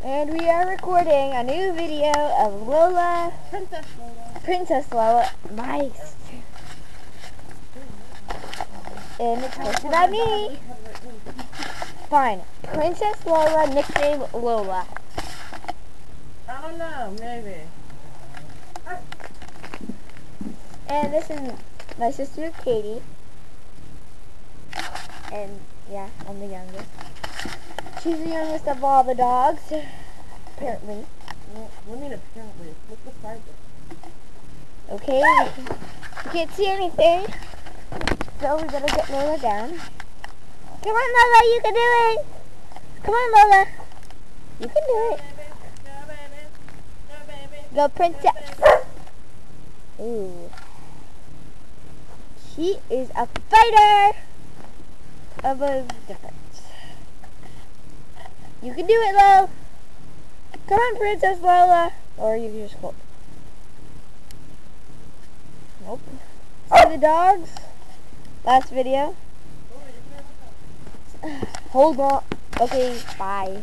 And we are recording a new video of Lola. Princess Lola. Nice. And it's hosted by me. Fine. Princess Lola, nickname Lola. I don't know, maybe. And this is my sister Katie. And yeah, I'm the youngest. She's the youngest of all the dogs, apparently. What do you mean apparently? What's the size of it? Okay, we can't see anything, so we better get Lola down. Come on, Lola, you can do it! Come on, Lola. You can do it. Go, Princess. Ooh. She is a fighter of a difference. You can do it, Lo. Come on, Princess Lola. Or you can just hold. Nope. See the dogs? Last video. Hold on. Okay, bye.